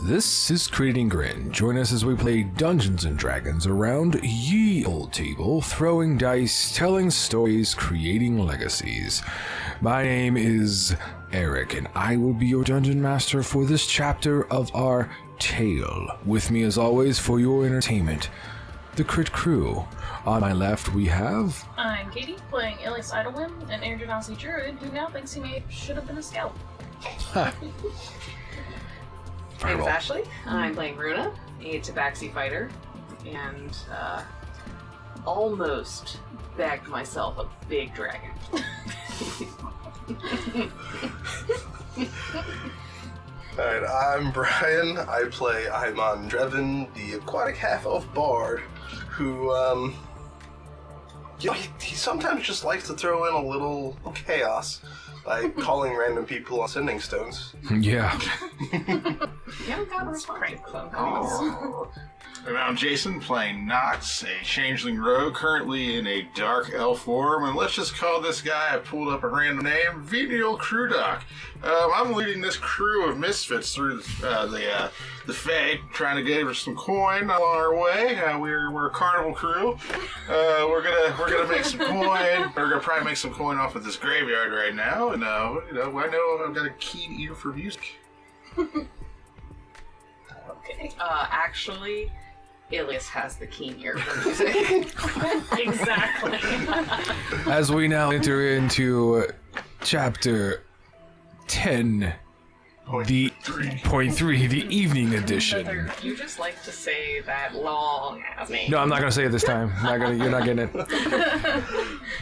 This is Creating Grin. Join us as we play Dungeons & Dragons around ye old table, throwing dice, telling stories, creating legacies. My name is Eric, and I will be your Dungeon Master for this chapter of our tale. With me, as always, for your entertainment, the Crit Crew. On my left, we have... I'm Katie, playing Elias Idlewind, an Air Genasi druid who now thinks he should have been a scout. My name's Ashley. I'm playing Runa, a tabaxi fighter, and almost bagged myself a big dragon. Alright, I'm Bryan. I play Aimon Drevin, the aquatic half-elf bard, who, he sometimes just likes to throw in a little chaos by calling random people on sending stones. Yeah. You haven't gotten a response phone calls. And I'm Jason, playing Nox, a changeling rogue, currently in a dark elf form, and let's just call this guy, I pulled up a random name, Venial Crewdock. I'm leading this crew of misfits through the Fae, trying to get some coin on our way. We're a carnival crew. We're gonna make some coin. We're gonna probably make some coin off of this graveyard right now, and I know I've got a keen ear for music. Okay. Actually, Ilias has the keen ear for music. Exactly. As we now enter into chapter 10, the point 3, the evening edition. You just like to say that long ass name. No, I'm not going to say it this time. You're not getting it.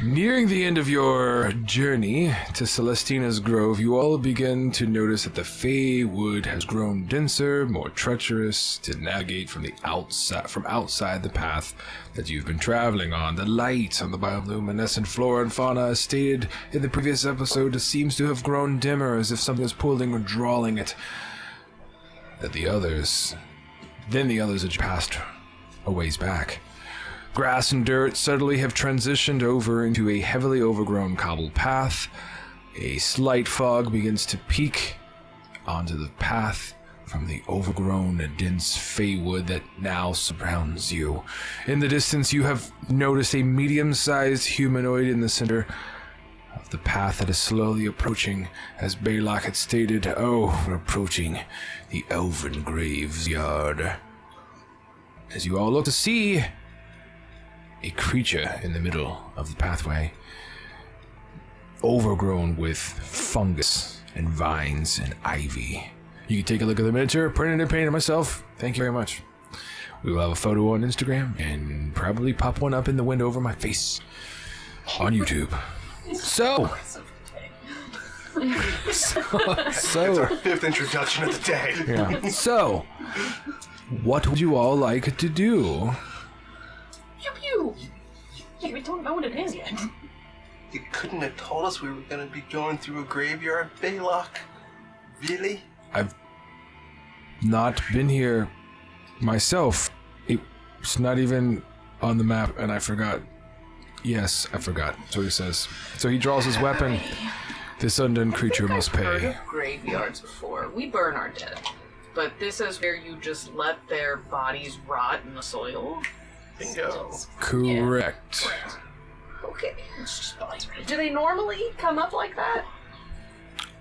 Nearing the end of your journey to Celestina's Grove, you all begin to notice that the Fey wood has grown denser, more treacherous to navigate from outside the path that you've been traveling on. The light on the bioluminescent flora and fauna, as stated in the previous episode, seems to have grown dimmer, as if something is pulling or drawing it. Then the others had passed a ways back. Grass and dirt suddenly have transitioned over into a heavily overgrown cobbled path. A slight fog begins to peek onto the path from the overgrown and dense Feywood that now surrounds you. In the distance, you have noticed a medium-sized humanoid in the center of the path that is slowly approaching. As Baylock had stated, we're approaching the elven graveyard. As you all look to see a creature in the middle of the pathway, overgrown with fungus and vines and ivy. You can take a look at the miniature, printed and painted myself. Thank you very much. We will have a photo on Instagram and probably pop one up in the window over my face on YouTube. So That's our 5th introduction of the day. yeah. So, what would you all like to do? Pew pew! Yeah, we don't know what it is yet. You couldn't have told us we were going to be going through a graveyard, Baylock? Really? I've not been here myself. It's not even on the map, and I forgot. Yes, I forgot. That's what he says. So he draws his weapon. This undone creature must I've heard pay. of graveyards before. We burn our dead. But this is where you just let their bodies rot in the soil. Bingo. Correct. Okay. Do they normally come up like that?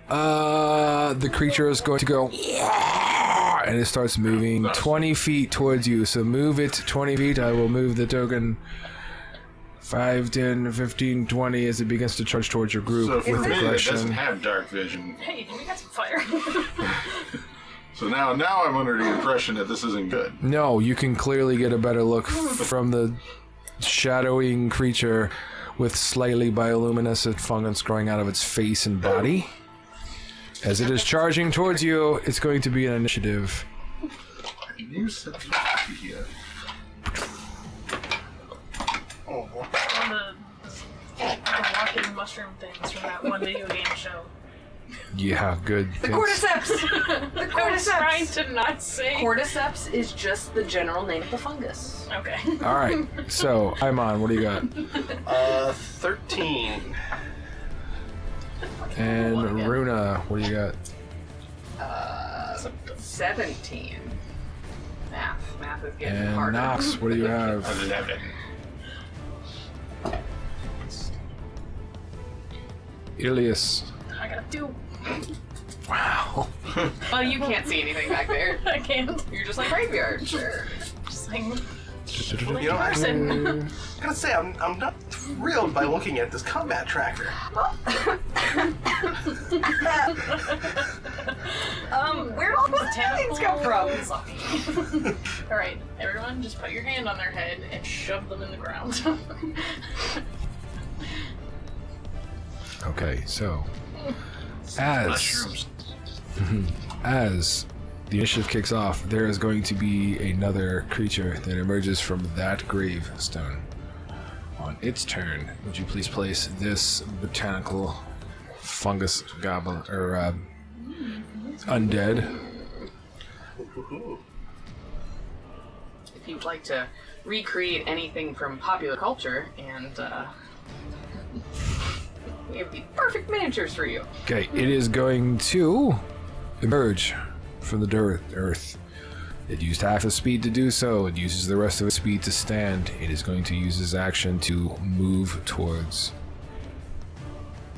The creature is going to go, and it starts moving 20 feet towards you. So move it 20 feet. I will move the token 5, 10, 15, 20 as it begins to charge towards your group So with for me, that aggression. doesn't have dark vision. Hey, we got some fire. So now I'm under the impression that this isn't good. No, you can clearly get a better look from the shadowing creature with slightly bioluminescent fungus growing out of its face and body. As it is charging towards you, it's going to be an initiative. You said here. On the walking mushroom things from that one video game show. Yeah, good. The hints. cordyceps! The I was trying cordyceps! to not say. Cordyceps is just the general name of the fungus. Okay. All right. So, Imon, what do you got? 13. And Runa, what do you got? 17. Math is getting And harder. Nox, what do you have? 11. Ilias. I got 2. Wow. Well, you can't see anything back there. I can't. You're just like graveyard. Sure. Just like You know, person. I gotta say, I'm not thrilled by looking at this combat tracker. Where did all these things come from? Alright, everyone just put your hand on their head and shove them in the ground. Okay, so as Mushrooms. as the initiative kicks off, there is going to be another creature that emerges from that gravestone. On its turn, would you please place this botanical fungus goblin or undead? If you'd like to recreate anything from popular culture, and we have the perfect miniatures for you. Okay, it is going to emerge from the earth. It used half its speed to do so. It uses the rest of its speed to stand. It is going to use its action to move towards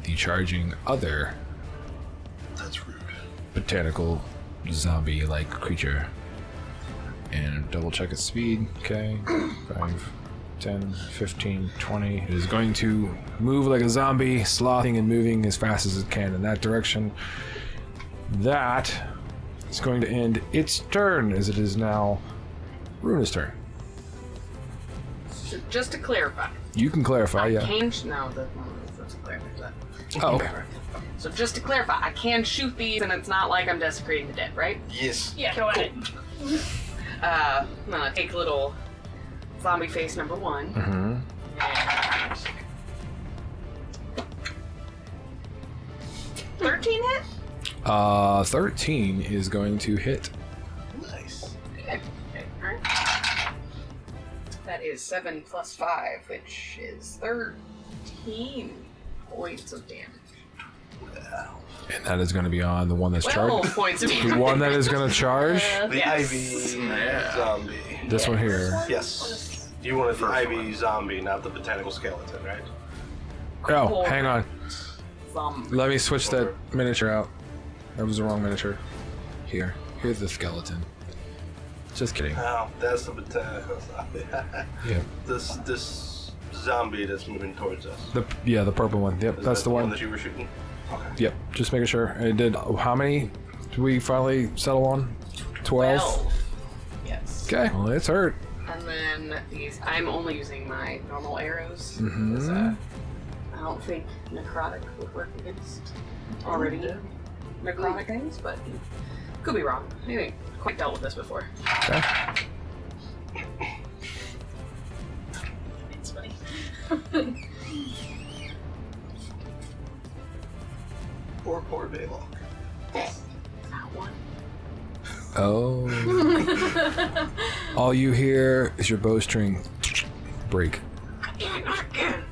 the charging other That's rude. botanical zombie-like creature. And double check its speed. Okay, 5, 10, 15, 20. It is going to move like a zombie, slothing and moving as fast as it can in that direction. That is going to end its turn, as it is now Runa's turn. So just to clarify, You can clarify, I yeah. can let's clarify that. Oh, okay. So just to clarify, I can shoot these, and it's not like I'm desecrating the dead, right? Yes. Yeah, go ahead. I'm gonna take little zombie face number 1. Mm-hmm. And 13 hit? 13 is going to hit. Nice. Okay, alright. That is 7 plus 5, which is 13 points of damage. And that is going to be on the one that's 12 charged. points of The damage. one that is going to charge. The Yes. Ivy Yeah. zombie. This one here. Yes. You wanted the Ivy zombie, not the botanical skeleton, right? Oh, hang on. Zombie. Let me switch that miniature out. That was the wrong miniature. Here's the skeleton. Just kidding. Oh, that's the botanical zombie. Yeah. This zombie that's moving towards us. The purple one. Yep, Is that's that the one. that you were shooting. Okay. Yep, just making sure. I did. How many did we finally settle on? 12? 12. Yes. Okay, well, it's hurt. And then these, I'm only using my normal arrows. Mhm. Because, I don't think necrotic would work against already necrotic things, but could be wrong. Anyway, quite dealt with this before. Okay. It's funny. Poor Baylock. That one. Oh. All you hear is your bowstring break. Not again.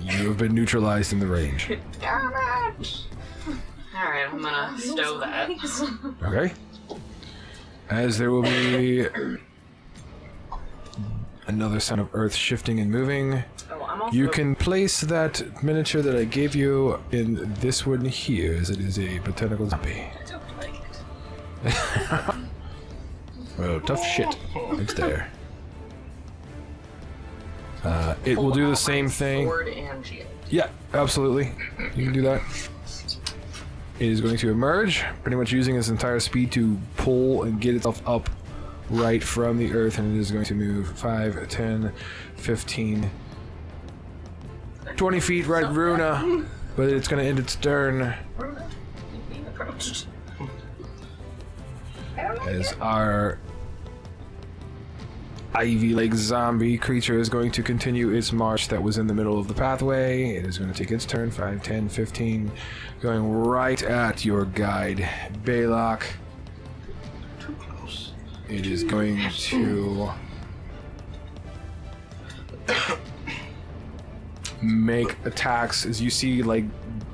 You have been neutralized in the range. Damn it! Alright, I'm gonna stow that. Okay. As there will be another sound of earth shifting and moving. Oh, I'm also You can place that miniature that I gave you in this one here, as it is a botanical zombie. I don't like it. Oh, tough shit. It's there. It will do the same thing. Sword and shield. Yeah, absolutely. You can do that. It is going to emerge, pretty much using its entire speed to pull and get itself up right from the earth, and it is going to move 5, 10, 15, 20 feet right at Runa, but it's going to end its turn Runa, being approached. as our ivy-like zombie creature is going to continue its march that was in the middle of the pathway. It is going to take its turn, 5, 10, 15, going right at your guide, Balak. Too close. It is going to make attacks as you see like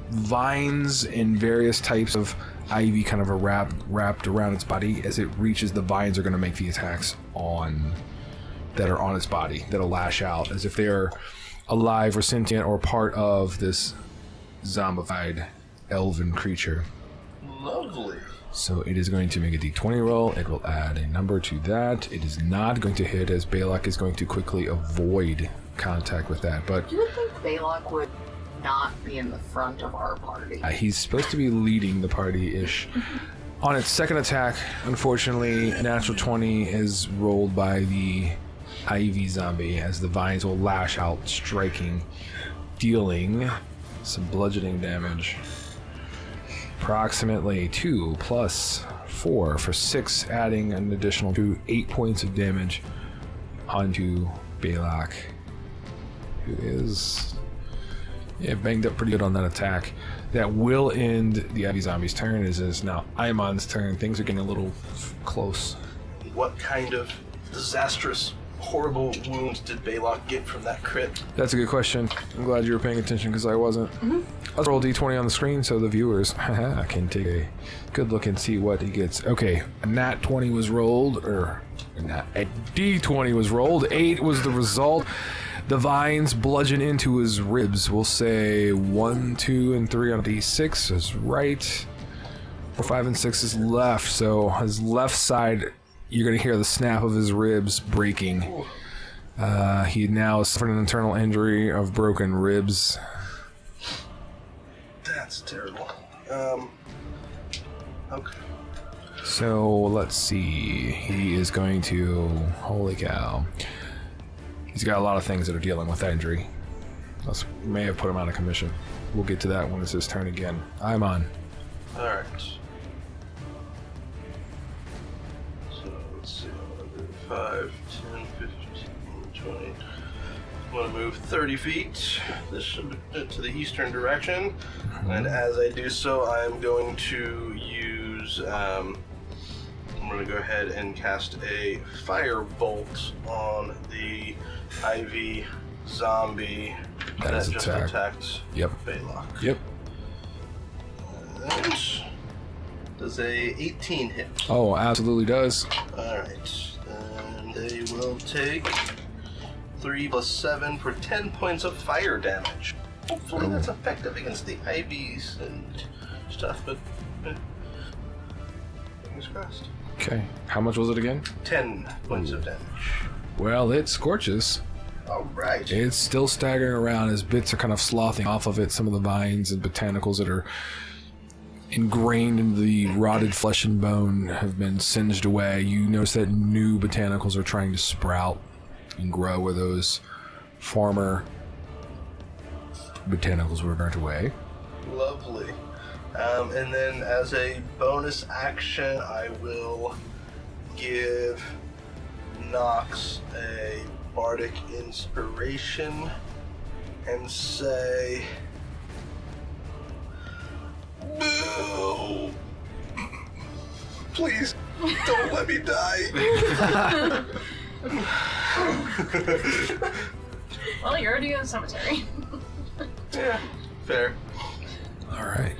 vines and various types of ivy kind of wrapped around its body. As it reaches the vines are going to make the attacks that are on its body, that'll lash out as if they're alive or sentient or part of this zombified elven creature. Lovely. So it is going to make a d20 roll. It will add a number to that. It is not going to hit as Balak is going to quickly avoid contact with that. But You would think Balak would not be in the front of our party. he's supposed to be leading the party-ish. On its second attack, unfortunately, a natural 20 is rolled by the ivy zombie as the vines will lash out, striking, dealing some bludgeoning damage. Approximately 2 plus 4 for 6, adding an additional 8 points of damage onto Balak, who is banged up pretty good on that attack. That will end the Ivy Zombie's turn. It is now Imon's turn. Things are getting a little close. What kind of disastrous, horrible wounds did Balak get from that crit? That's a good question. I'm glad you were paying attention because I wasn't. Let's roll d20 on the screen so the viewers can take a good look and see what he gets. Okay, a nat 20 was rolled, or a d20 was rolled. 8 was the result. The vines bludgeon into his ribs. We'll say 1, 2, and 3 on a d6 is right. 4, 5, and 6 is left. So his left side, you're going to hear the snap of his ribs breaking. He now suffered an internal injury of broken ribs. That's terrible. Okay. So let's see. He is going to. Holy cow. He's got a lot of things that are dealing with that injury. May have put him out of commission. We'll get to that when it's his turn again. I'm on. Alright. So let's see. 5, 10, 15, 20. I'm going to move 30 feet. This should be to the eastern direction. And as I do so, I'm going to use. I'm going to go ahead and cast a firebolt on the Ivy zombie that just attacked Yep. Balak. Yep. And does a 18 hit? Oh, absolutely does. Alright. And they will take 3 plus 7 for 10 points of fire damage. Hopefully that's effective against the ivies and stuff, but fingers crossed. Okay. How much was it again? 10 points of damage. Well, it scorches. Alright. It's still staggering around as bits are kind of slothing off of it. Some of the vines and botanicals that are ingrained into the rotted flesh and bone have been singed away. You notice that new botanicals are trying to sprout and grow where those former botanicals were burnt away. Lovely. And then as a bonus action, I will give Nox a bardic inspiration and say, "Boo! Please don't let me die." Well, you're already in the cemetery. Yeah, fair. All right.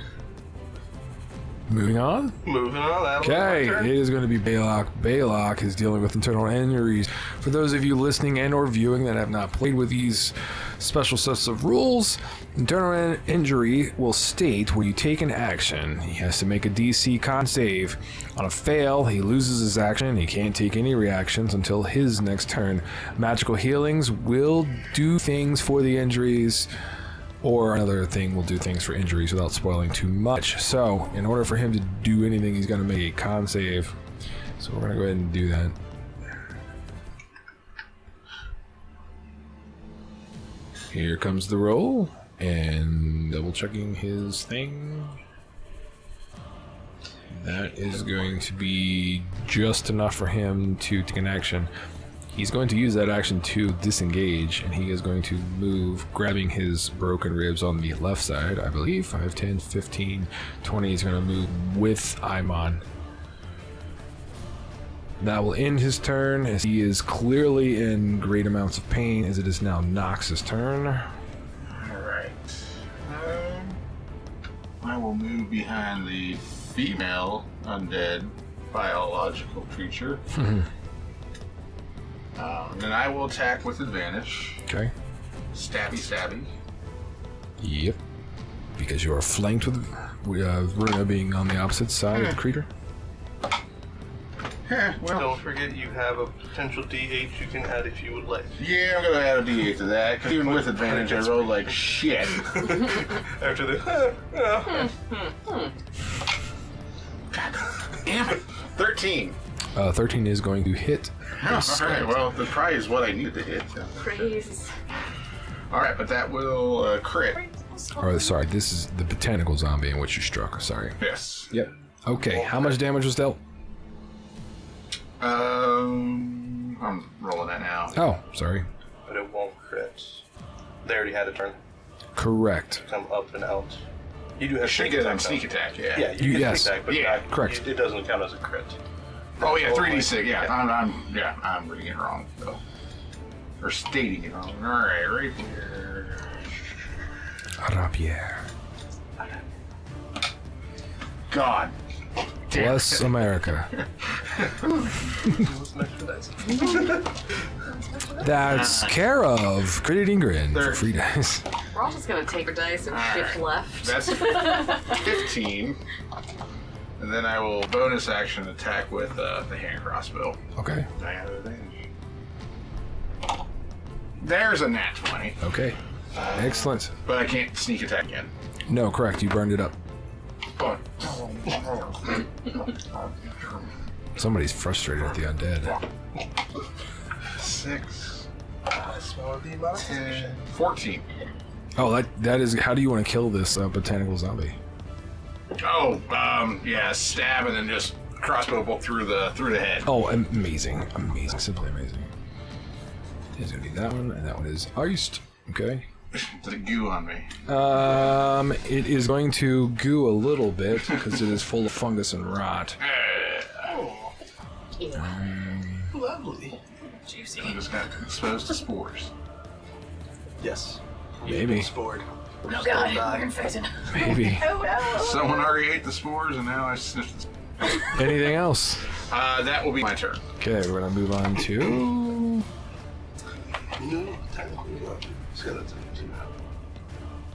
Moving on. Moving on. That'll be my Okay, turn. it is going to be Balak. Balak is dealing with internal injuries. For those of you listening and or viewing that have not played with these special sets of rules, internal injury will state when you take an action. He has to make a DC con save. On a fail, he loses his action. He can't take any reactions until his next turn. Magical healings will do things for the injuries, or another thing will do things for injuries without spoiling too much. So, in order for him to do anything, he's going to make a con save. So we're going to go ahead and do that. Here comes the roll, and double checking his thing. That is going to be just enough for him to take an action. He's going to use that action to disengage, and he is going to move, grabbing his broken ribs on the left side, I believe. 5, 10, 15, 20. He's going to move with Aimon. That will end his turn, as he is clearly in great amounts of pain, as it is now Nox's turn. Alright. I will move behind the female undead biological creature. And then I will attack with advantage. Okay. Stabby. Yep. Because you are flanked with Runa being on the opposite side of the creature. Well, Don't forget you have a potential D8 you can add if you would like. yeah, I'm gonna add a D8 to that. 'Cause even with advantage, I rolled like shit. After the Damn it. 13. 13 is going to hit. Alright, well, the probably is what I needed to hit. Praise. Alright, but that will crit. Or, sorry, this is the botanical zombie in which you struck. Sorry. Yes. Yep. Okay, how much damage was dealt? I'm rolling that now. Oh, sorry. but it won't crit. They already had a turn. Correct. Come up and out. You do have Should sneak get it attack. on sneak attack, yeah. Yeah, you get yes. sneak attack, but Yeah, not, correct. It doesn't count as a crit. Oh yeah, That's 3d6. only- Yeah, I'm reading it wrong though, or stating it wrong. All right, right here. Rapier. God. Damn Bless it. America. That's care of Credit Ingrid for free dice. We're all just gonna take our dice and shift left. That's 15. And then I will bonus action attack with the hand crossbow. Okay. I have advantage. There's a nat 20. Okay. Excellent. But I can't sneak attack again. No, correct. You burned it up. But Somebody's frustrated at the undead. 6, 10, 14. Oh, that is. How do you want to kill this botanical zombie? Oh, yeah, stab and then just crossbow bolt through the head. Oh, amazing, amazing, simply amazing. He's gonna need that one, and that one is iced. Okay. Did it goo on me? It is going to goo a little bit because it is full of fungus and rot. Lovely. Juicy. I just got exposed to spores. Yes. Maybe. Spored. Oh god, you're infected. Maybe. Oh no. Someone already ate the spores, and now I sniffed. Anything else? That will be my turn. Okay, we're gonna move on to No, technically not. Skeleton.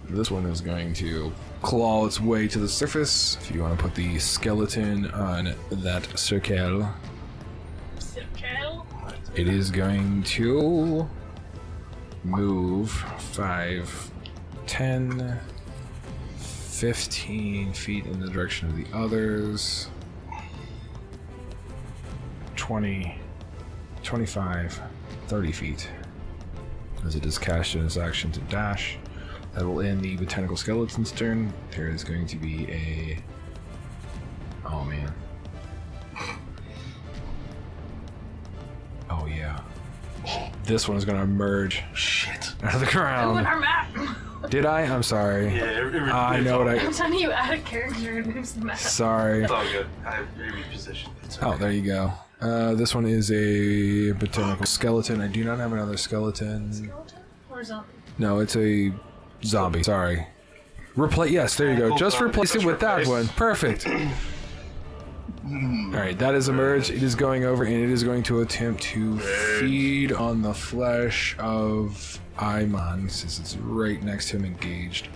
this one. Is going to claw its way to the surface. If you want to put the skeleton on that circle, it is going to move 5, 10, 15 feet in the direction of the others. 20, 25, 30 feet. As it is cast in its action to dash. That will end the botanical skeleton's turn. There is going to be a... Oh man. Oh yeah. This one is going to emerge Shit. out of the Moving ground. our map. Did I? I'm sorry. Yeah, I know what I... I'm telling you, add a character and moves the map. Sorry. It's all good. I repositioned. It's Oh, okay. there you go. This one is a botanical skeleton. I do not have another skeleton. Skeleton or zombie? No, it's a zombie. Sorry. Yes, there you go. Cool. Just replace it with that one. Perfect. Alright, that is emerged. It is going over and it is going to attempt to feed on the flesh of Aimon, since it's right next to him engaged.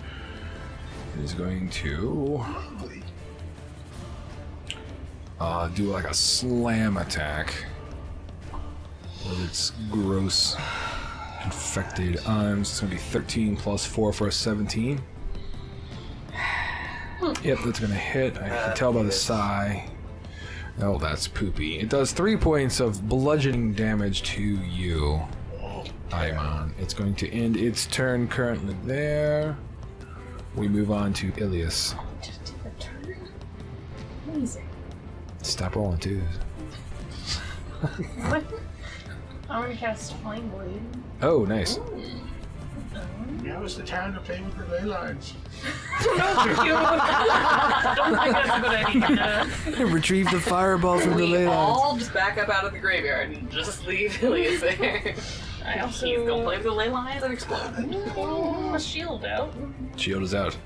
It is going to do like a slam attack with its gross infected arms. It's going to be 13 plus 4 for a 17. Yep, that's going to hit. I can tell by the sigh. Oh, that's poopy. It does 3 points of bludgeoning damage to you, Aimon. It's going to end its turn currently there. We move on to Ilias. Just did the turn? Amazing. Stop rolling twos. What? I'm gonna cast Flame Blade. Oh, nice. Now is the time to play with the ley lines. Don't think that's a good idea. Retrieve the fireball from the We ley lines. all just back up out of the graveyard and just leave Ilias there. I also He's gonna play with the ley lines and explode. pull a shield out. Shield is out.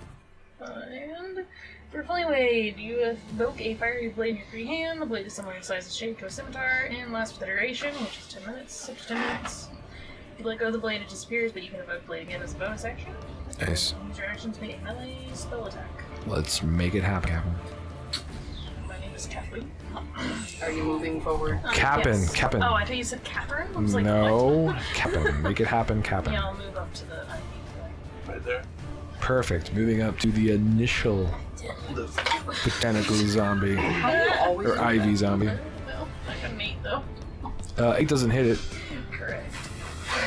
And for Flame Blade, you evoke a fiery blade in your free hand. The blade is similar in size and shape to a scimitar and lasts for the duration, which is 10 minutes, 6 to 10 minutes. If you let go of the blade, it disappears, but you can evoke blade again as a bonus action. Nice. Use your action to make a melee spell attack. Let's make it happen. My name is Kathleen. Are you moving forward? Cap'n. Yes. Cap'n. Oh, I thought you said Catherine? I was like, No. what? Cap'n. Make it happen, Cap'n. Yeah, I'll move up to the ivy. Right there. Perfect. Moving up to the initial The botanical zombie. How do you always Or do that? ivy zombie. No, I got an 8 though. 8 doesn't hit it. Correct.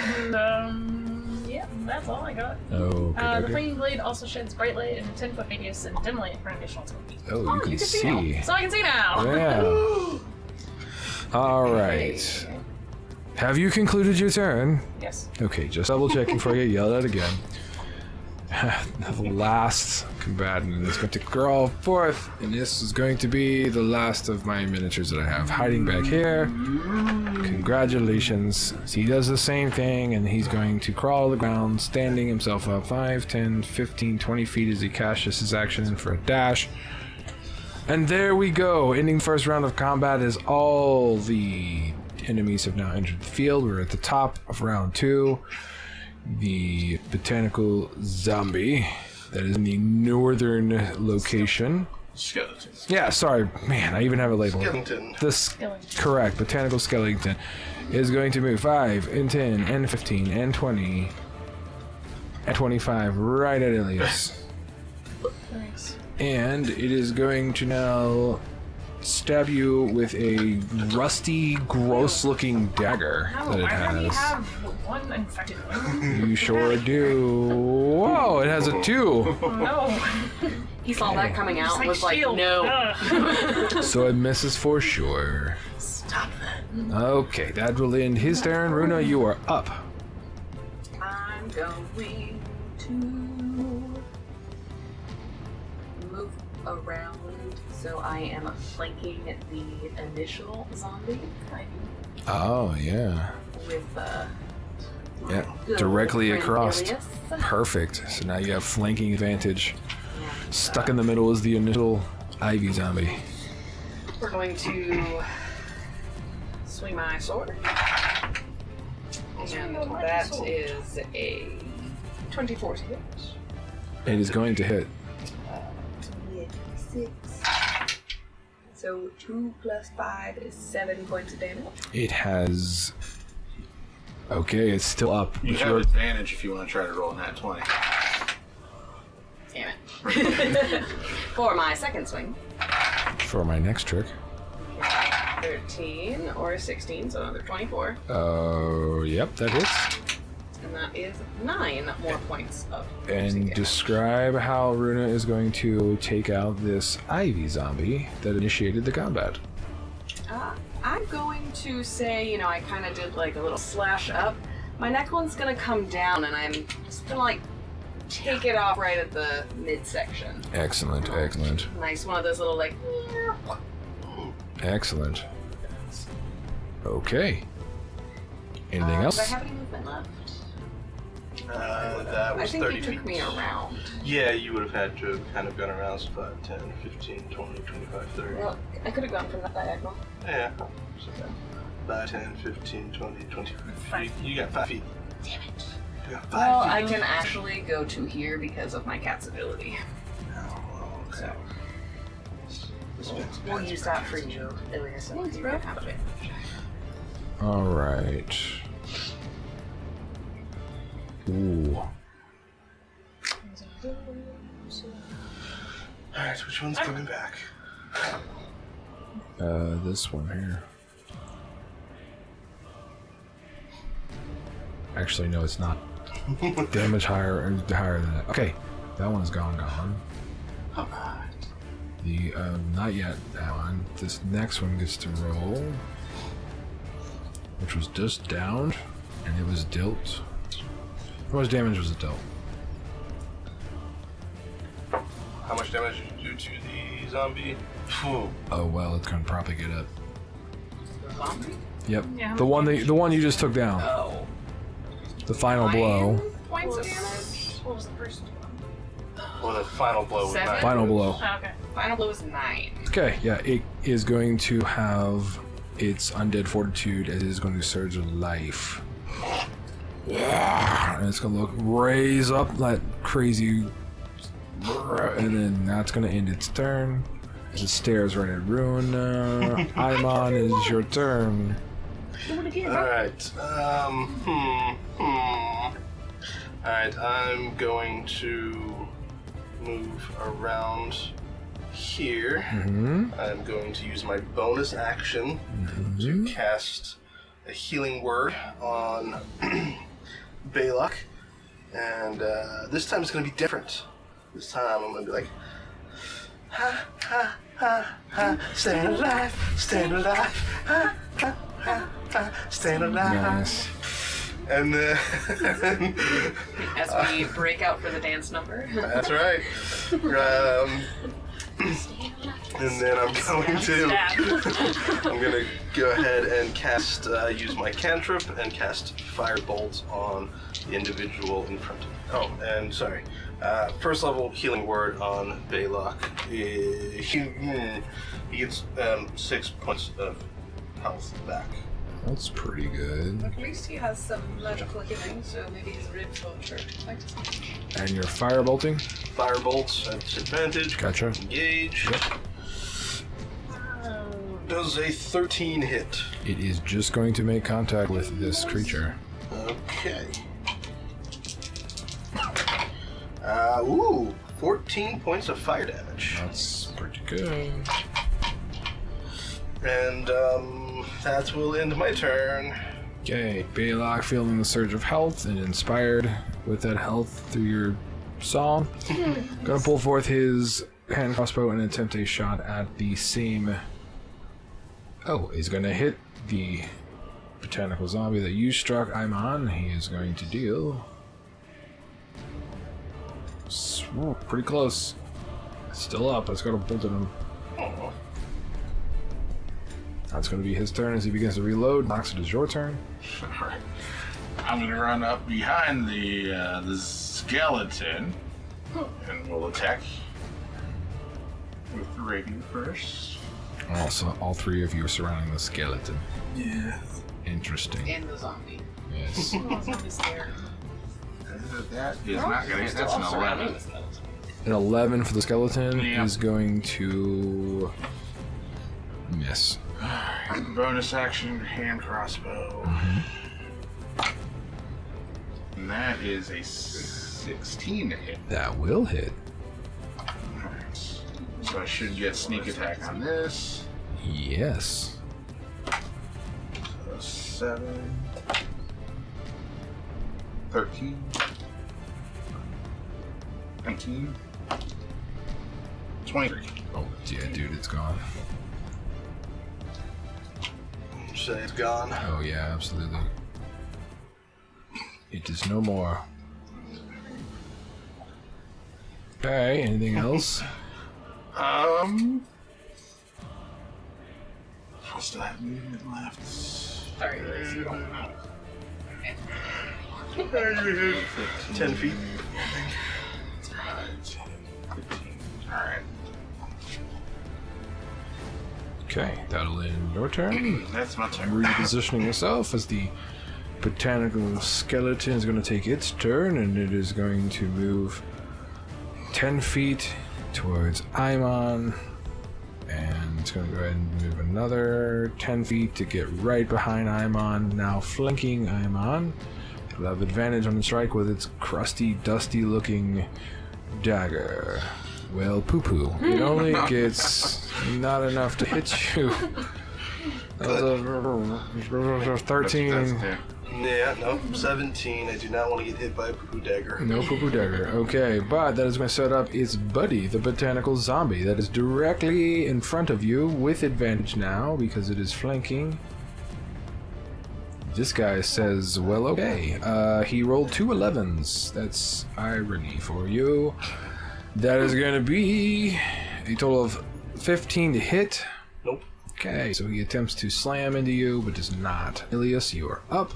And, yeah, that's all I got. Oh, The okay. Flaming Blade also sheds bright light in a 10-foot radius and dim light for an additional 10 feet. Oh, you can see. So I can see now! Yeah. All right. Have you concluded your turn? Yes. Okay, just double checking before I get yelled at again. The last combatant is going to crawl forth, and this is going to be the last of my miniatures that I have hiding back here. Congratulations. So he does the same thing, and he's going to crawl to the ground, standing himself up 5, 10, 15, 20 feet as he casts his action in for a dash. And there we go. Ending the first round of combat as all the enemies have now entered the field. We're at the top of round 2. The botanical zombie that is in the northern location. Skeleton. Yeah, sorry, man, I even have a label. skeleton. Correct, botanical skeleton is going to move 5 and 10 and 15 and 20 and 25 right at Ilias. Nice. And it is going to now stab you with a rusty, gross-looking dagger No, that it I already has. have one infected one. You sure do. Whoa, it has a 2. Oh no. He saw that coming out and was like, shield. no. Ugh. So it misses for sure. Stop that. Okay, that will end his turn. Runa, you are up. I'm going to move around so I am flanking the initial zombie Oh, yeah. with Yeah, good directly old friend across. Ilias. Perfect. So now you have flanking advantage. And, Stuck in the middle is the initial ivy zombie. we're going to swing my sword. And that is a 24 to hit. It is going to hit. 6. So 2 plus 5 is 7 points of damage. It has. Okay, it's still up. You But have you're- advantage if you want to try to roll in that 20. Damn it. For my second swing. For my next trick. 13 or 16, so another 24. Oh, yep, that hits. And that is 9 more points of piercing And damage. describe how Runa is going to take out this ivy zombie that initiated the combat. I'm going to say, I kind of did like a little slash up. My neck one's gonna come down, and I'm just gonna like take it off right at the midsection. Excellent, excellent, Nice one of those little like. excellent. Okay. Anything Do I else? have any movement left? That I was think 30 you took feet. me around. Yeah, you would have had to have kind of gone around, so 5, 10, 15, 20, 25, 30. Well, I could have gone from that diagonal. Yeah. So 5, 10, 15, 20, 25 feet. You got 5 feet. Damn it. You got 5 Well, feet. I can actually go to here because of my cat's ability. Oh, okay. So we'll use that for you, Ilias. Thanks, bro. Have it. All right. Ooh. Alright, which one's coming back? This one here. Actually, no, it's not. Damage higher than that. Okay, that one's gone. Alright. The not yet that one. This next one gets to roll. which was just downed, and it was dealt. How much damage was it dealt? How much damage did you do to the zombie? Phew. Oh well, it's gonna probably get up. Zombie? Yep, Yeah, the one you just took down. Oh. The final blow. Points of damage. What was the first one? Well, the final blow was 7? 9. Final blow. Oh, okay. Final blow is 9. Okay, yeah, it is going to have its undead fortitude as it is going to surge of life. And it's gonna raise up that crazy, and then that's gonna end its turn. As it stares right at Ruin. Imon, it is your turn. Alright. Alright, I'm going to move around here. I'm going to use my bonus action to cast a healing word on Balok. And this time it's going to be different. This time I'm going to be like, ha, ha, ha, ha, staying alive, ha, ha, ha, ha, staying alive. Nice. And then As we break out for the dance number. that's right. And then I'm going to go ahead and cast, use my cantrip and cast Firebolt on the individual in front of me. Oh, and sorry. First level healing word on Balok. He gets 6 points of health back. That's pretty good. At least he has some magical healing, so maybe his ribs will hurt. And you're firebolting? Firebolt at disadvantage. Gotcha. Engage. Does a 13 hit? It is just going to make contact with this creature. Okay. 14 points of fire damage. That's pretty good. And that will end my turn. Okay, Balok feeling the surge of health and inspired with that health through your song, gonna pull forth his hand crossbow and attempt a shot at the same. Oh, he's gonna hit the botanical zombie that you struck. I'm on. He is going to deal. Ooh, pretty close. Still up. Let's go to bolt at him. Oh. That's going to be his turn as he begins to reload. Nox, it is your turn. Alright. I'm gonna run up behind the skeleton and we'll attack with the rapier first. Also, all three of you are surrounding the skeleton. Yeah. Interesting. And the zombie. Yes. That is not gonna hit. That's an 11. An 11 for the skeleton Yeah. is going to miss. Bonus action, hand crossbow. And that is a 16 to hit. That will hit. Alright. So I should get sneak attack on this. Yes. So 7, 13, 19, 23. Oh, yeah, dude, it's gone. Say it's gone. Oh, yeah, absolutely. It is no more. Okay, anything else? I still have movement left. Sorry, Liz, you don't know. 10 feet. 15. Alright. Okay, that'll end your turn. That's my turn. Repositioning yourself as the botanical skeleton is going to take its turn, and it is going to move 10 feet towards Imon, and it's going to go ahead and move another 10 feet to get right behind Imon, now flanking Imon. It'll have advantage on the strike with its crusty, dusty-looking dagger. Well, poo-poo. It only gets not enough to hit you. That was a 13. That's Yeah, no, 17. I do not want to get hit by a poo dagger. No poo-poo dagger. Okay, but that is going to set up its buddy, the botanical zombie, that is directly in front of you with advantage now because it is flanking. This guy says, well, okay. He rolled 2 11s. That's irony for you. That is going to be a total of 15 to hit. Nope. Okay, so he attempts to slam into you, but does not. Ilias, you are up.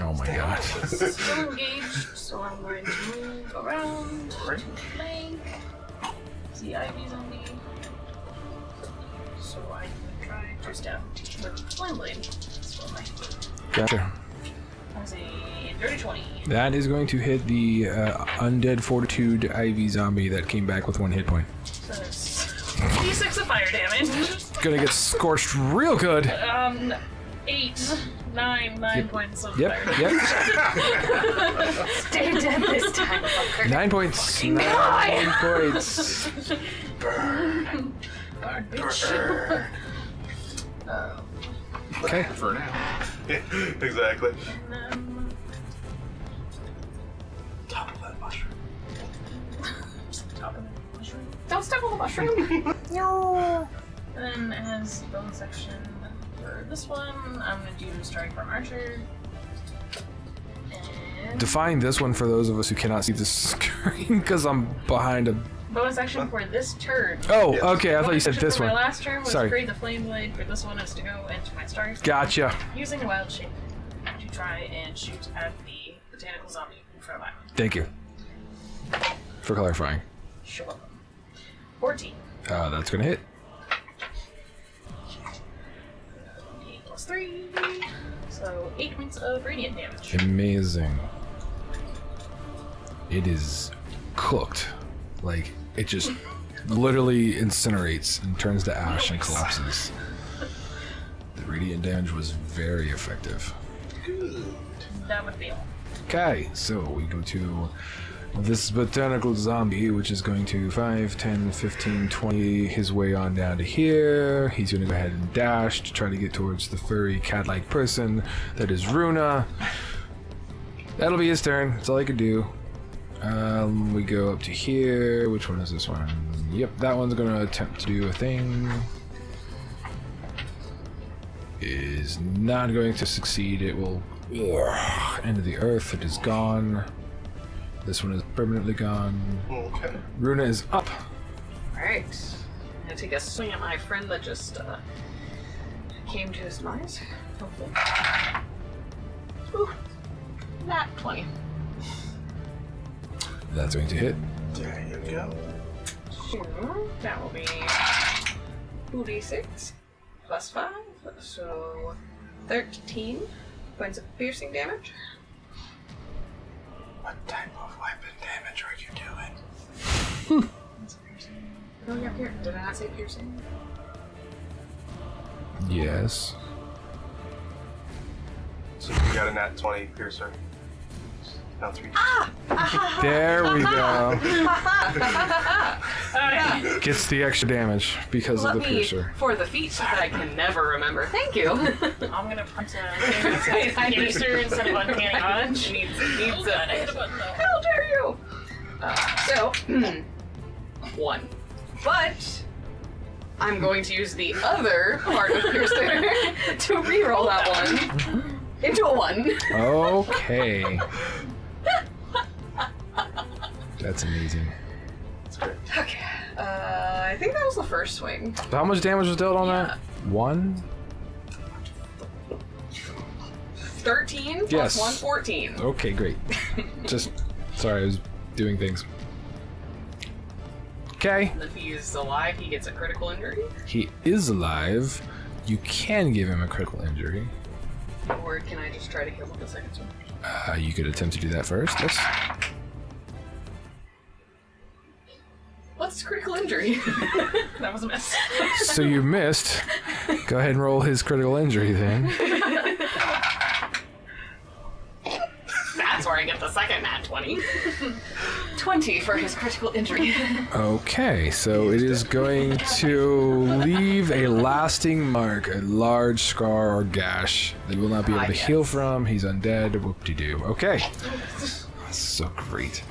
Oh my god. Still engaged, so I'm going to move around to flank. See Ivy zombie. So I can try to stab with Flame Blade. That's what my Gotcha. That's a dirty 20. That is going to hit the undead fortitude Ivy zombie that came back with 1 hit point. So that's D6 of fire damage. Gonna get scorched real good. 9 points of Yep, fire damage. yep. Stay dead this time, fucker. 9 points. 9 points. Burn, bitch. Okay. For now. Exactly. And then Top of that mushroom. top of the mushroom. Don't step on the mushroom. And then as bonus section for this one, I'm gonna do strike from Archer. And Define this one for those of us who cannot see the screen, because I'm behind a... bonus action for this turn. Oh, Yes. okay, I thought you Bonus said action this for one. My last turn was Sorry. create the flame blade. For this one is to go into my strike. Gotcha. Using a wild shape to try and shoot at the botanical zombie in front of me. Thank you for clarifying. Sure. 14. That's gonna hit. 8 plus 3. So 8 points of radiant damage. Amazing. It is cooked. Like, it just literally incinerates and turns to ash and collapses. The radiant damage was very effective. That would be all. Okay, so we go to this botanical zombie, which is going to 5, 10, 15, 20, his way on down to here. He's going to go ahead and dash to try to get towards the furry cat-like person that is Runa. That'll be his turn. That's all I could do. We go up to here. Which one is this one? Yep, that one's going to attempt to do a thing. Is not going to succeed. It will into the earth. It is gone. This one is permanently gone. Okay. Runa is up. Alright. I'm gonna take a swing at my friend that just came to his demise. Hopefully. Ooh. Nat 20. That's going to hit. There you go. Sure. That will be 2d6 plus 5. So 13 points of piercing damage. What type of weapon damage are you doing? Oh, yeah, piercing. Did I not say piercing? Yes. So you got a nat 20 piercer. Now 3. There we go. Alright. Gets the extra damage because Let of the me, piercer. for the feats that I can never remember. Thank you. I'm gonna punch a piercer instead of uncanny dodge. needs I hit a button though. How dare you? So, 1. But I'm going to use the other part of Piercer to reroll that one into a 1. Okay. That's amazing. Okay. I think that was the first swing. So how much damage was dealt on that? 1? 13 plus Yes. 1, 14. Okay, great. Just, sorry, I was doing things. Okay. And if he is alive, he gets a critical injury. He is alive. You can give him a critical injury. Or can I just try to kill him with the second swing? You could attempt to do that first. Yes. What's critical injury? That was a miss. So you missed. Go ahead and roll his critical injury then. That's where I get the second nat 20. 20 for his critical injury. Okay, so it is going to leave a lasting mark, a large scar or gash that he will not be able to heal from. He's undead. Whoop-de-doo. Okay. That's so great.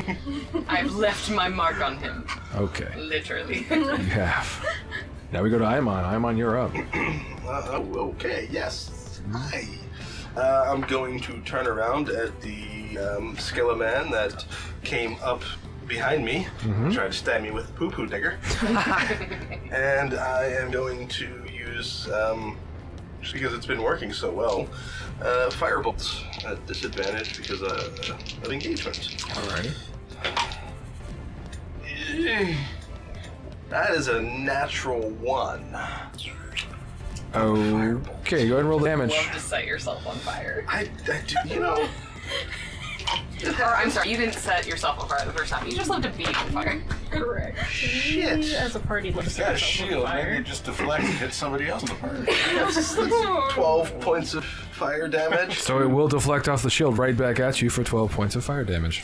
I've left my mark on him. Okay. Literally. You have. Now we go to Aimon. Aimon, you're up. Okay, yes. Hi. I'm going to turn around at the skeleton that came up behind me, tried to stab me with a poo-poo digger. And I am going to use, just because it's been working so well, firebolt at disadvantage because of engagement. Alrighty. That is a natural 1. Okay, go ahead and roll the damage. Love to set yourself on fire. I do, you know. Or, I'm sorry, you didn't set yourself on fire the first time. You just love to be on fire. Correct. Shit. We, as a party, love to He's got a set ourselves on shield, maybe fire. it just deflects and hits somebody else in the party. That's 12 points of fire damage. So it will deflect off the shield right back at you for 12 points of fire damage.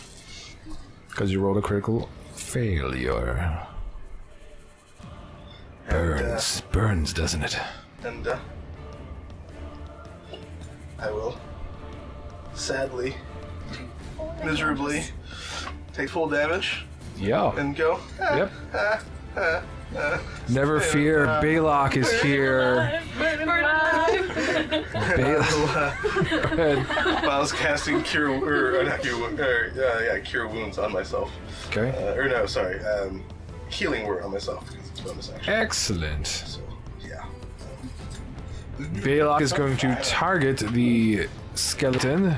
Because you rolled a critical failure. Burns. Burns, doesn't it? And I will sadly, miserably take full damage Yeah. and go. Yep. Never fear, Baylock is here. Baylock. While I was casting cure wounds on myself. Okay. Healing word on myself because it's bonus action. Excellent. So yeah. Baylock is going to target the skeleton,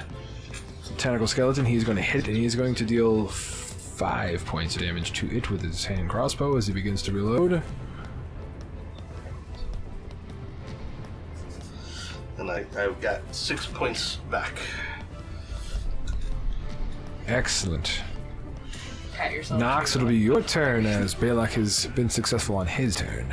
tentacle skeleton. He's going to hit and he's going to deal 5 points of damage to it with his hand crossbow as he begins to reload. And I've got 6 points back. Excellent. Pat yourself. Nox, it'll be your turn as Baylock has been successful on his turn.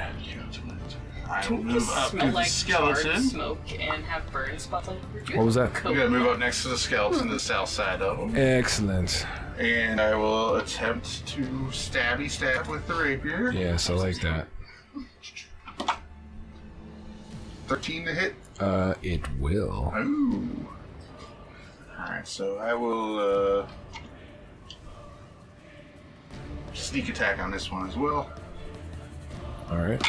I will move up to Smell the like charred skeleton. smoke and have burn spots all over you. What was that? I'm gonna move up next to the skeleton, to the south side of him, Excellent. and I will attempt to stabby stab with the rapier. Yes, I like that. 13 to hit. It will. Ooh. Alright, so I will sneak attack on this one as well. Alright.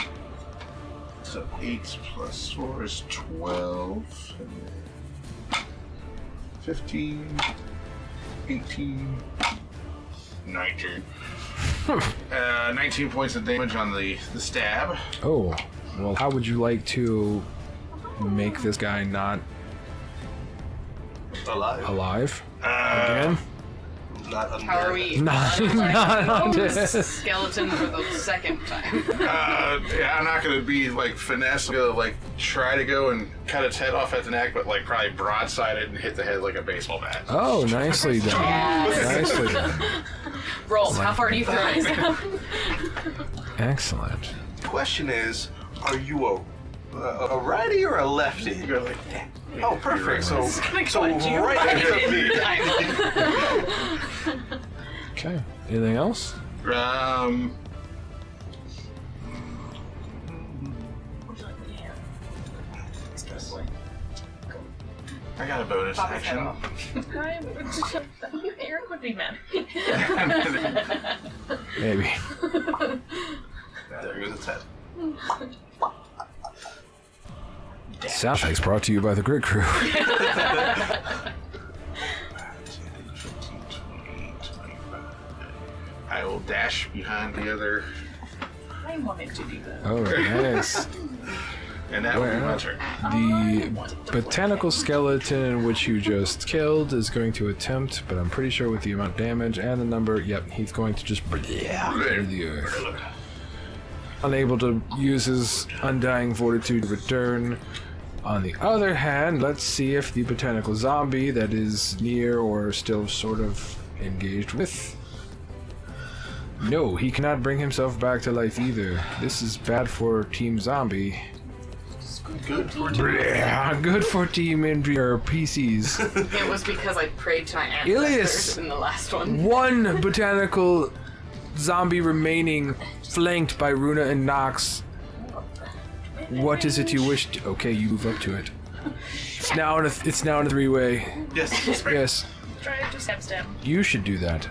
So 8 plus 4 is 12. 15, 18, 19. 19 points of damage on the stab. Oh, well, how would you like to make this guy not alive? Again? Not undead. How are we? Not undead. Skeleton for the second time. Yeah, I'm not gonna be like finesse. I'm gonna like try to go and cut its head off at the neck, but like probably broadside it and hit the head like a baseball bat. Oh, nicely done. Nicely done. Rolls. How far do you throw it? Excellent. Question is, are you a righty or a lefty? You're like, oh, perfect. So right after me. Okay. Anything else? I got a bonus action. Eric would be mad. Maybe. There goes its head. Sound effects brought to you by the Grit Crew. 15, 20, 25. I will dash behind the other, I wanted to do that. Oh, nice. and that will be my turn. The botanical skeleton which you just killed is going to attempt, but I'm pretty sure with the amount of damage and the number, yep, he's going to just into the earth. Unable to use his undying fortitude to return. On the other hand, let's see if the botanical zombie that is near or still sort of engaged with. No, he cannot bring himself back to life either. This is bad for Team Zombie. Good for Good for Team or PCs. It was because I prayed to my Ilias. ancestors in the last one. One botanical zombie remaining, flanked by Runa and Nox. What is it you wish to... Okay, you move up to it. It's now in a three-way. Yes. Yes, Try to stab. you should do that.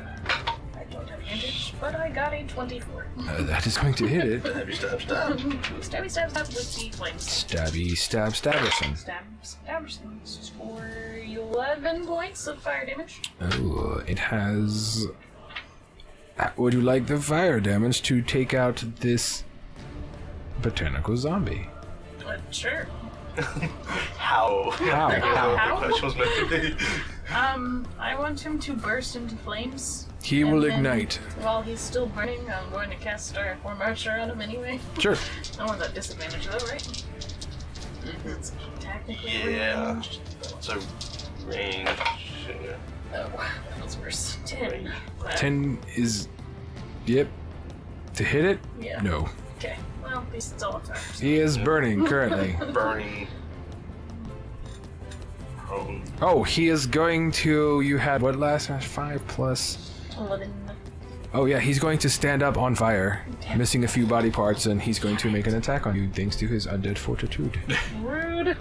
I don't have advantage. but I got a 24. That is going to hit it. Stabby, stab, stab. Stabby stab stab with the flames. Stabby, stab, stabberson. Stabberson for 11 points of fire damage. Oh, it has... Would you like the fire damage to take out this botanical zombie? Sure. How? How? How? The question was meant to be. I want him to burst into flames. He and will then, ignite. While he's still burning, I'm going to cast Starform Archer on him anyway. Sure. I want that disadvantage though, right? It's technically Yeah. ranged. It's a range. Yeah. Oh, that was worse. 10. 10 is... Yep. To hit it? Yeah. No. Okay. Well, he's still on fire. So. He is burning currently. Burning. Prone. Oh, he is going to... You had what last time? 5 plus... 11. Oh yeah, he's going to stand up on fire, missing a few body parts, and he's going to make an attack on you thanks to his undead fortitude. Rude.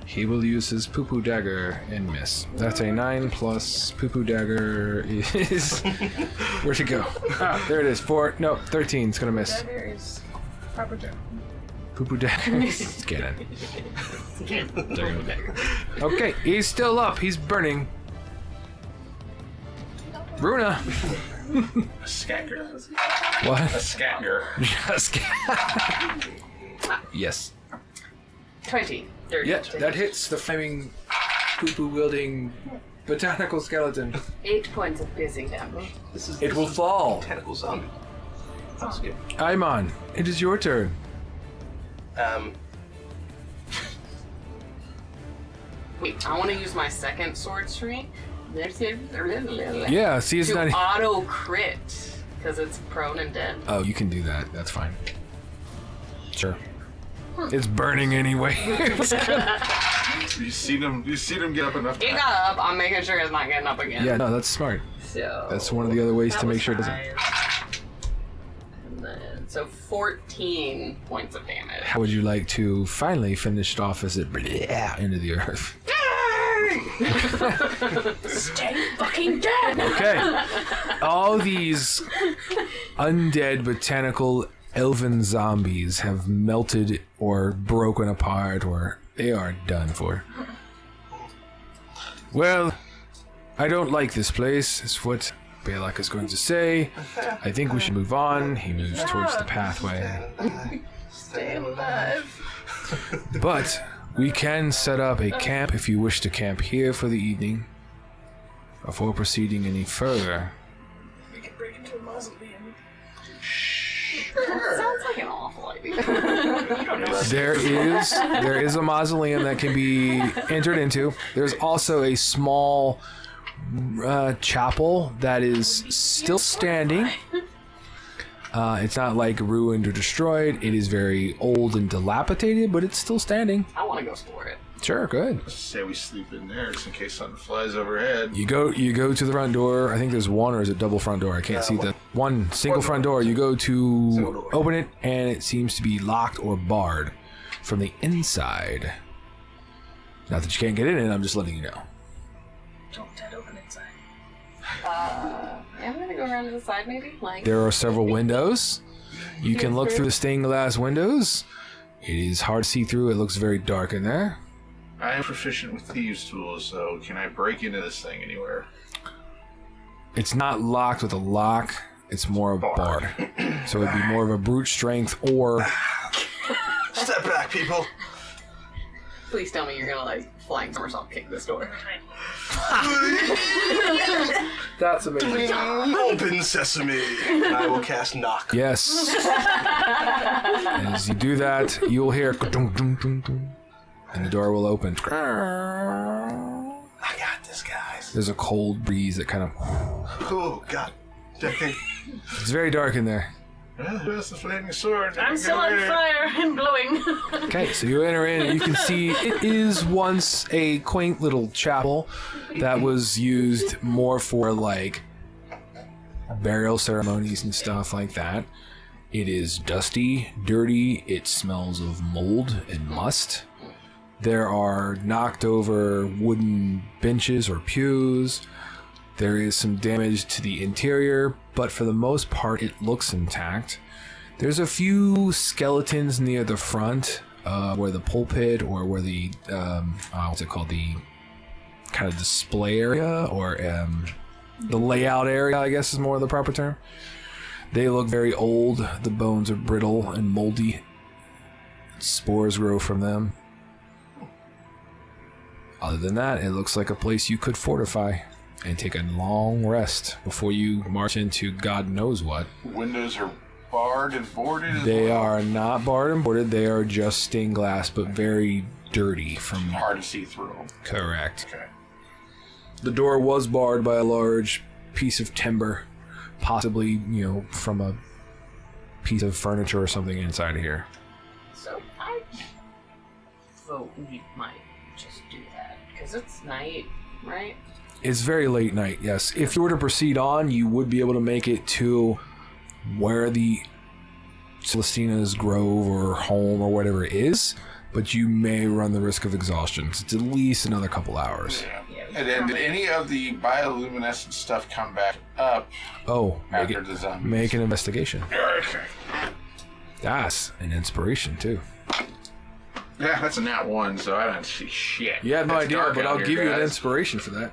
He will use his poo-poo dagger and miss. That's a 9 plus poo-poo dagger is... Where'd it go? Ah, there it is. 4. No, 13. It's gonna miss. Dagger is proper term. Poo-poo dagger. Get it. Okay, he's still up. He's burning. Runa. A scatter. What? A scatter. Just Yes. 20. Dirty. Yeah, that hits the flaming poo-poo wielding botanical skeleton. 8 points of piercing damage. This is It will fall. tentacle zombie. That's good. Aimon, it is your turn. Wait, I want to use my second sword string. Yeah, see, it's to not... auto crit because it's prone and dead. Oh, you can do that. That's fine. Sure. It's burning anyway. You see them get up enough. It got up. I'm making sure it's not getting up again. Yeah, no, that's smart. So That's one of the other ways that to make was sure it doesn't... 5. And then, so 14 points of damage. How would you like to finally finish it off as it into the earth? Stay fucking dead! Okay. All these undead botanical elven zombies have melted or broken apart, or they are done for. Well, I don't like this place, is what Balak is going to say. I think we should move on. He moves towards the pathway. Stay alive. But we can set up a camp if you wish to camp here for the evening. Before proceeding any further. We can break into a mausoleum. Sounds like an awful idea. There is a mausoleum that can be entered into. There's also a small chapel that is still standing. It's not like ruined or destroyed. It is very old and dilapidated, but it's still standing. I want to go explore it. Sure, good. Let's say we sleep in there just in case something flies overhead. You go to the front door. I think there's one, or is it double front door? I can't see the one single front door. You go to open it, and it seems to be locked or barred from the inside. Not that you can't get in it. I'm just letting you know. Don't Ted open inside. I'm gonna go around to the side, maybe. Like There are several windows. You can look through the stained glass windows. It is hard to see through. It looks very dark in there. I am proficient with thieves' tools, so can I break into this thing anywhere? It's not locked with a lock. It's more of a barred. So it'd be more of a brute strength or... Step back, people. Please tell me you're gonna like flying somersault kick this door. That's amazing. Open sesame. And I will cast knock. Yes. As you do that, you will hear... And the door will open. I got this, guys. There's a cold breeze that kind of... Oh, God. It's very dark in there. Well, there's the flaming sword. I'm still on fire and glowing. Okay, so you enter in and you can see it is once a quaint little chapel that was used more for like burial ceremonies and stuff like that. It is dusty, dirty, it smells of mold and must. There are knocked over wooden benches or pews. There is some damage to the interior, but for the most part, it looks intact. There's a few skeletons near the front, where the pulpit or where the, what's it called, the kind of display area, or the layout area, I guess is more the proper term. They look very old. The bones are brittle and moldy. Spores grow from them. Other than that, it looks like a place you could fortify and take a long rest before you march into God knows what. Windows are barred and boarded? They are not barred and boarded. They are just stained glass, but very dirty from... Hard to see through. Correct. Okay. The door was barred by a large piece of timber, possibly, from a piece of furniture or something inside of here. So I vote we might just do that because it's night, right? It's very late night, yes. If you were to proceed on, you would be able to make it to where the Celestina's Grove or home or whatever is, but you may run the risk of exhaustion. It's at least another couple hours. Yeah. And then did any of the bioluminescent stuff come back up after the zombies? Make an investigation. Okay. That's an inspiration, too. Yeah, that's a nat 1, so I don't see shit. You have no It's idea, dark but out I'll here, give you an guys. inspiration for that.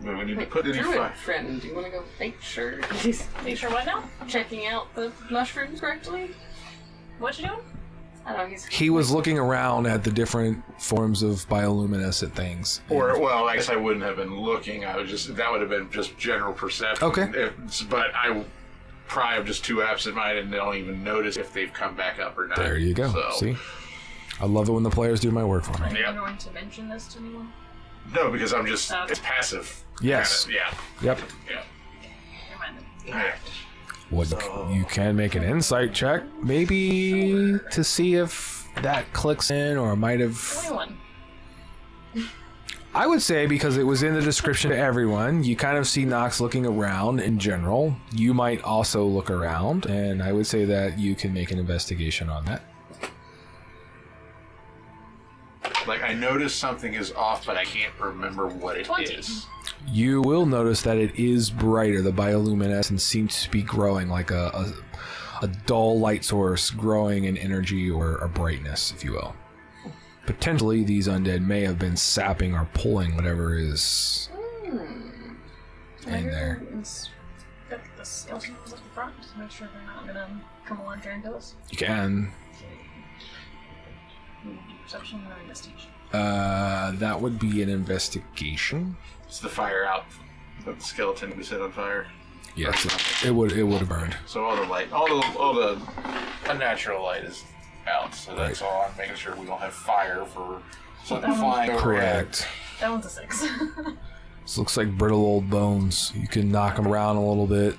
We need to put any Druid fire. friend, do you want to go make sure he's Make sure what now? checking out the mushrooms correctly? What you doing? I don't know. He was looking around at the different forms of bioluminescent things. Or, well, I guess I wouldn't have been looking. That would have been just general perception. Okay. But I probably am just too absent-minded and don't even notice if they've come back up or not. There you go. So, See? I love it when the players do my work for me. Are you Yep. going to mention this to anyone? No, because I'm just, Okay. it's passive. Yes. Kinda, yeah. Yep. Yeah. Never mind then. Alright. You can make an insight check, maybe to see if that clicks in, or might have... 21. I would say, because it was in the description to everyone, you kind of see Nox looking around in general. You might also look around, and I would say that you can make an investigation on that. Like, I notice something is off, but I can't remember what it 20. is. You will notice that it is brighter. The bioluminescence seems to be growing, like a dull light source growing in energy or brightness, if you will. Potentially, these undead may have been sapping or pulling whatever is in there. Inspect the skeletons up the front to make sure they're not gonna come along trying to kill us. You can. Perception or investigation? That would be an investigation. It's the fire out. The skeleton we set on fire. Yes, it would have burned. So all the light, all the unnatural light is out. So that's all. I'm making sure we don't have fire for something flying overhead. Correct. That one's a 6. This looks like brittle old bones. You can knock them around a little bit,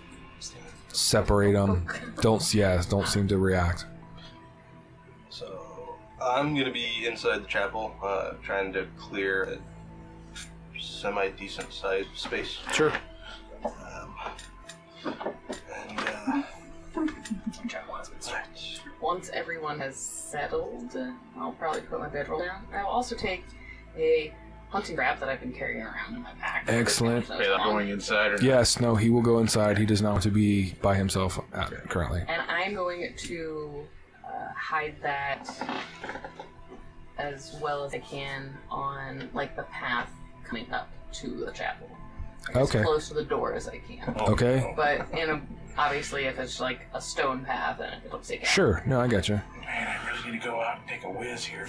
separate them. Don't seem to react. So I'm gonna be inside the chapel, trying to clear a semi-decent sized space. Sure. Once everyone has settled, I'll probably put my bedroll down. I'll also take a hunting trap that I've been carrying around in my pack. Excellent. Okay, I'm going inside or not? Yes, no, he will go inside. He does not want to be by himself currently. And I'm going to hide that as well as I can on like the path coming up to the chapel. Okay. As close to the door as I can. Okay. But obviously, if it's like a stone path, then it'll take out. Sure. No, I got you. Man, I really need to go out and take a whiz here.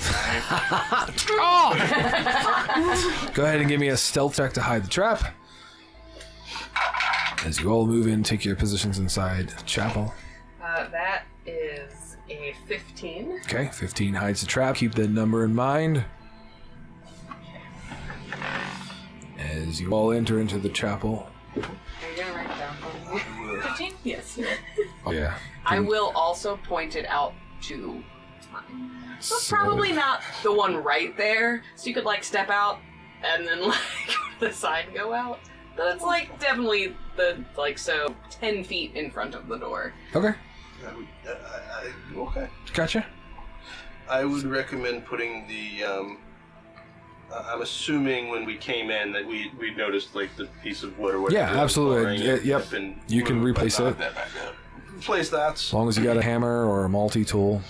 Go ahead and give me a stealth check to hide the trap. As you all move in, take your positions inside the chapel. That is a 15. Okay, 15 hides the trap. Keep that number in mind. As you all enter into the chapel. Are you gonna write it down for me? 15? Yes. Oh, yeah. I will also point it out to mine. So So- probably not the one right there. So you could like step out and then like go to the side and go out. But it's like definitely 10 feet in front of the door. Okay, Okay. gotcha. I would recommend putting the I'm assuming when we came in that we noticed like the piece of wood or whatever. Yeah, absolutely. Yep. You can replace it. That back up. Replace that. As long as you got a hammer or a multi-tool.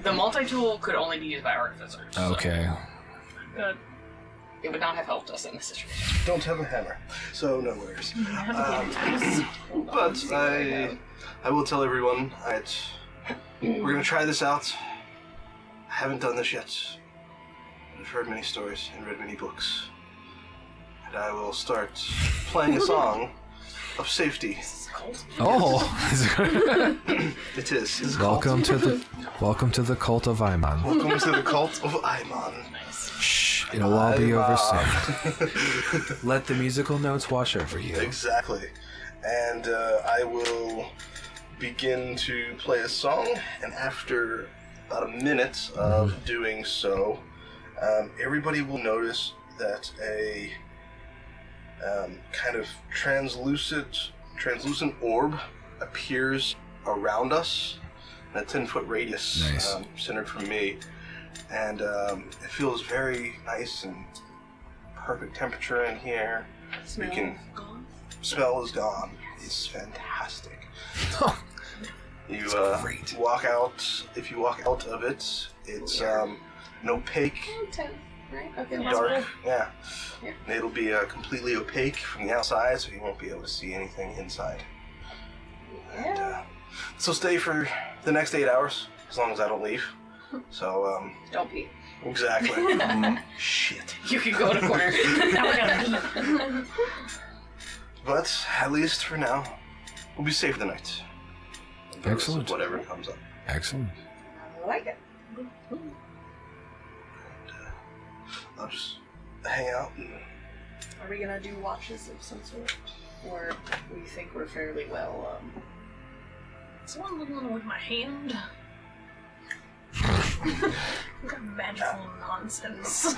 The multi-tool could only be used by artificers. So Okay. Good. it would not have helped us in this situation. Don't have a hammer, so no worries. Have But I will tell everyone that we're gonna try this out. I haven't done this yet. I've heard many stories and read many books. And I will start playing a song of safety. Oh! It is. It's a welcome cult. to the cult of Iman. Welcome to the cult of Imon. Shh, it'll all be over soon. Let the musical notes wash over you. Exactly. And I will begin to play a song, and after about a minute of doing so, everybody will notice that a kind of translucent orb appears around us in a 10-foot radius, Nice. centered from me, and it feels very nice and perfect temperature in here. Smell gone? Smell is gone. It's fantastic. You great. walk out. If you walk out of it, it's an opaque, 10, right? Okay. dark. Yeah. Yeah. And it'll be completely opaque from the outside, so you won't be able to see anything inside. And, so stay for the next 8 hours, as long as I don't leave. So Don't pee. exactly. Shit. You can go to corner. Now we gotta But at least for now, we'll be safe for the night. Regardless of Excellent. whatever comes up. Excellent. I like it. I'll just hang out and Are we gonna do watches of some sort? Or we think we're fairly well, Someone looking with my hand. Magical nonsense. Has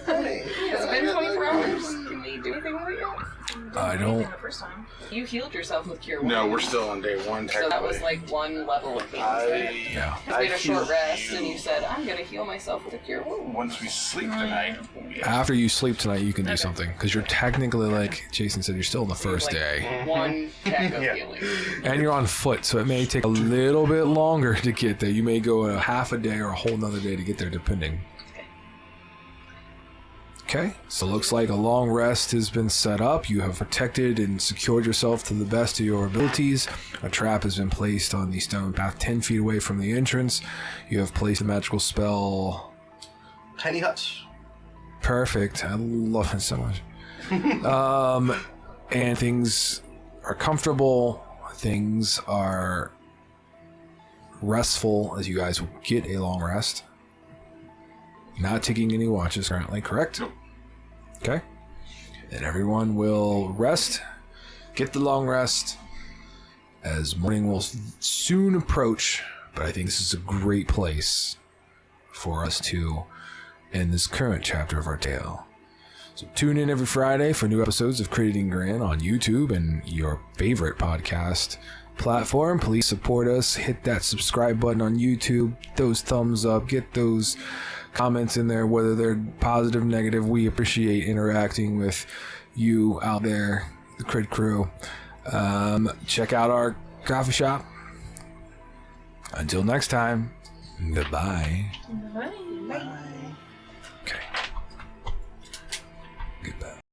it been 24 hours? Can we do anything with it yet? I don't- The first time. You healed yourself with Cure No, Wounds. we're still on day one, So technically. that was like one level of healing. Yeah. We had a short healed rest, you. and you said, I'm gonna heal myself with a Cure Wound. Once we sleep tonight, we'll be After you sleep tonight, you can do something. Because you're technically, like Jason said, you're still on the first Like, day. One check of Yeah. healing. And you're on foot, so it may take a little bit longer to get there. You may go a half a day or a whole nother day to get there, depending. Okay, so looks like a long rest has been set up. You have protected and secured yourself to the best of your abilities. A trap has been placed on the stone path 10 feet away from the entrance. You have placed a magical spell. tiny huts. Perfect. I love it so much. And things are comfortable. Things are restful as you guys get a long rest. Not taking any watches currently, correct? Okay. Then everyone will rest, get the long rest, as morning will soon approach. But I think this is a great place for us to end this current chapter of our tale. So tune in every Friday for new episodes of Creating Gran on YouTube and your favorite podcast platform. Please support us. Hit that subscribe button on YouTube. Those thumbs up. Get those comments in there, whether they're positive, negative. We appreciate interacting with you out there, the Crit Crew. Check out our coffee shop. Until next time, goodbye. Bye.